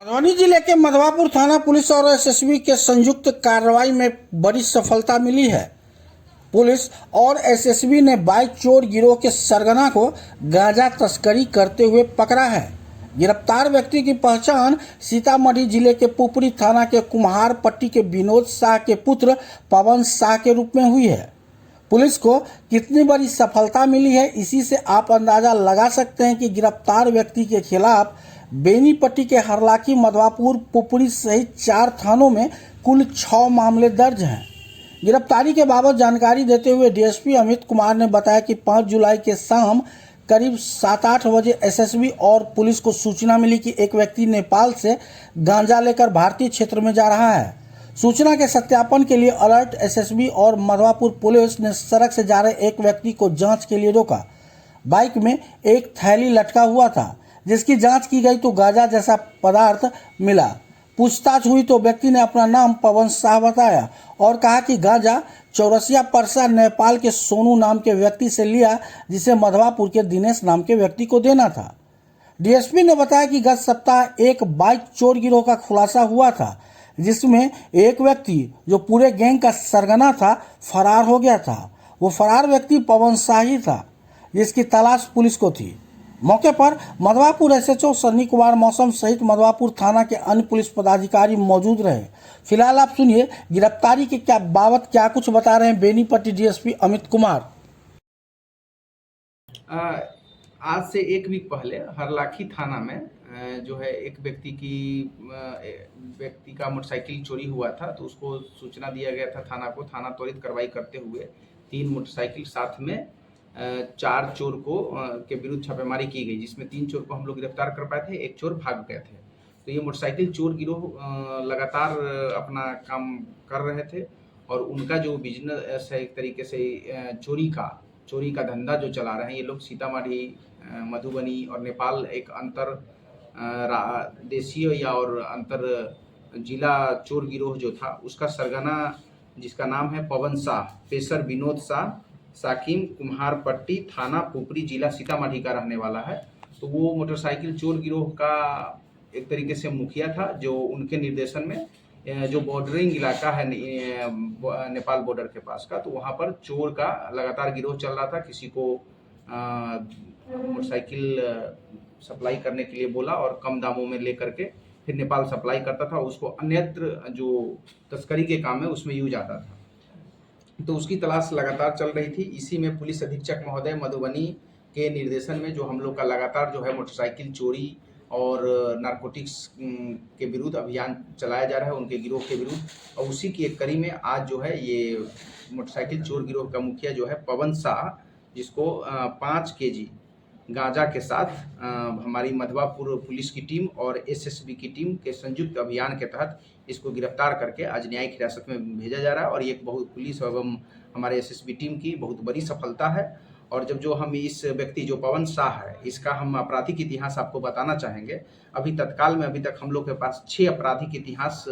मधुबनी जिले के मधवापुर थाना पुलिस और एसएसबी के संयुक्त कार्रवाई में बड़ी सफलता मिली है। पुलिस और एसएसबी ने बाइक चोर गिरोह के सरगना को गांजा तस्करी करते हुए पकड़ा है। गिरफ्तार व्यक्ति की पहचान सीतामढ़ी जिले के पुपरी थाना के कुम्हार पट्टी के विनोद शाह के पुत्र पवन शाह के रूप में हुई है। पुलिस को कितनी बड़ी सफलता मिली है, इसी से आप अंदाजा लगा सकते हैं कि गिरफ्तार व्यक्ति के खिलाफ बेनीपट्टी के हरलाखी, मधवापुर, पुपरी सहित 4 थानों में कुल 6 मामले दर्ज हैं। गिरफ्तारी के बाबत जानकारी देते हुए डीएसपी अमित कुमार ने बताया कि 5 जुलाई के शाम करीब 7-8 बजे एसएसबी और पुलिस को सूचना मिली कि एक व्यक्ति नेपाल से गांजा लेकर भारतीय क्षेत्र में जा रहा है। सूचना के सत्यापन के लिए अलर्ट एसएसबी और मधवापुर पुलिस ने सड़क से जा रहे एक व्यक्ति को जांच के लिए रोका। बाइक में एक थैली लटका हुआ था, जिसकी जांच की गई तो गांजा जैसा पदार्थ मिला। पूछताछ हुई तो व्यक्ति ने अपना नाम पवन शाह बताया और कहा कि गांजा चौरसिया परसा नेपाल के सोनू नाम के व्यक्ति से लिया, जिसे मधवापुर के दिनेश नाम के व्यक्ति को देना था। डीएसपी ने बताया कि गत सप्ताह एक बाइक चोर गिरोह का खुलासा हुआ था, जिसमें एक व्यक्ति जो पूरे गैंग का सरगना था फरार हो गया था। वो फरार व्यक्ति पवन शाह ही था, जिसकी तलाश पुलिस को थी। मौके पर मधवापुर एसएचओ सन्नी कुमार मौसम सहित मधवापुर थाना के अन्य पुलिस पदाधिकारी मौजूद रहे। फिलहाल आप सुनिए गिरफ्तारी के बाबत क्या कुछ बता रहे हैं बेनीपट्टी डीएसपी अमित कुमार। आज से 1 वीक पहले हरलाखी थाना में जो है एक व्यक्ति का मोटरसाइकिल चोरी हुआ था, तो उसको सूचना दिया गया था थाना को। थाना त्वरित कार्रवाई करते हुए 3 मोटरसाइकिल साथ में 4 चोर को के विरुद्ध छापेमारी की गई, जिसमें 3 चोर को हम लोग गिरफ्तार कर पाए थे, 1 चोर भाग गए थे। तो ये मोटरसाइकिल चोर गिरोह लगातार अपना काम कर रहे थे और उनका जो बिजनेस है, एक तरीके से चोरी का धंधा जो चला रहे हैं ये लोग। सीतामढ़ी, मधुबनी और नेपाल एक अंतर देशीय या और अंतर जिला चोर गिरोह जो था, उसका सरगना जिसका नाम है पवन शाह, पेशर विनोद शाह, साकिम, कुम्हार पट्टी, थाना पुपरी, जिला सीतामढ़ी का रहने वाला है। तो वो मोटरसाइकिल चोर गिरोह का एक तरीके से मुखिया था, जो उनके निर्देशन में जो बॉर्डरिंग इलाका है नेपाल बॉर्डर के पास का, तो वहाँ पर चोर का लगातार गिरोह चल रहा था। किसी को मोटरसाइकिल सप्लाई करने के लिए बोला और कम दामों में ले करके फिर नेपाल सप्लाई करता था। उसको अन्यत्र जो तस्करी के काम है उसमें यूज आता था, तो उसकी तलाश लगातार चल रही थी। इसी में पुलिस अधीक्षक महोदय मधुबनी के निर्देशन में जो हम लोग का लगातार जो है मोटरसाइकिल चोरी और नारकोटिक्स के विरुद्ध अभियान चलाया जा रहा है, उनके गिरोह के विरुद्ध। और उसी की एक कड़ी में आज जो है ये मोटरसाइकिल चोर गिरोह का मुखिया जो है पवन शाह, जिसको 5 केजी गांजा के साथ हमारी मधवापुर पुलिस की टीम और एसएसबी की टीम के संयुक्त अभियान के तहत इसको गिरफ्तार करके आज न्यायिक हिरासत में भेजा जा रहा है। और ये बहुत पुलिस एवं हमारे एसएसबी टीम की बहुत बड़ी सफलता है। और जो हम इस व्यक्ति जो पवन शाह है, इसका हम आपराधिक इतिहास आपको बताना चाहेंगे। अभी तत्काल में अभी तक हम लोग के पास 6 आपराधिक इतिहास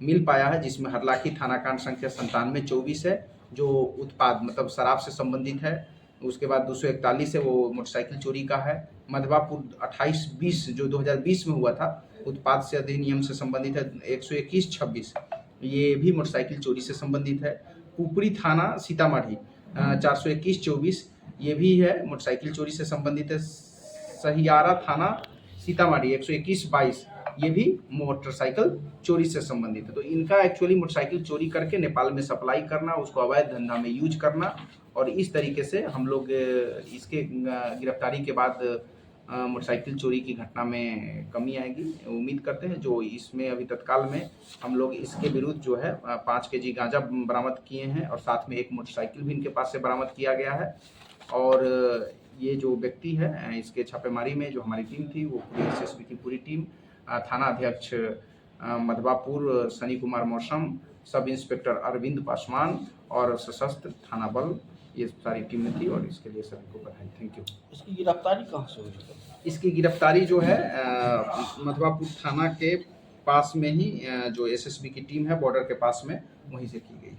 मिल पाया है, जिसमें हरलाखी थाना कांड संख्या 9724 है, जो उत्पाद मतलब शराब से संबंधित है। उसके बाद 241 है, वो मोटरसाइकिल चोरी का है। मधवापुर 2820 जो 2020 में हुआ था, उत्पाद से अधिनियम से संबंधित है। 12126 ये भी मोटरसाइकिल चोरी से संबंधित है। पुपरी थाना सीतामढ़ी 42124 ये भी है, मोटरसाइकिल चोरी से संबंधित है। सहियारा थाना सीतामढ़ी 12122 ये भी मोटरसाइकिल चोरी से संबंधित है। तो इनका एक्चुअली मोटरसाइकिल चोरी करके नेपाल में सप्लाई करना, उसको अवैध धंधा में यूज करना, और इस तरीके से हम लोग इसके गिरफ्तारी के बाद मोटरसाइकिल चोरी की घटना में कमी आएगी, उम्मीद करते हैं। जो इसमें अभी तत्काल में हम लोग इसके विरुद्ध जो है 5 केजी गांजा बरामद किए हैं और साथ में एक मोटरसाइकिल भी इनके पास से बरामद किया गया है। और ये जो व्यक्ति है, इसके छापेमारी में जो हमारी टीम थी, वो पूरी एसएसबी की पूरी टीम, थाना अध्यक्ष मधवापुर सनी कुमार मौसम, सब इंस्पेक्टर अरविंद पासवान और सशस्त्र थाना बल, ये सारी टीम थी। और इसके लिए सभी को बधाई, थैंक यू। इसकी गिरफ्तारी कहाँ से हुई? इसकी गिरफ्तारी जो है मधवापुर थाना के पास में ही जो एसएसबी की टीम है बॉर्डर के पास में, वहीं से की गई।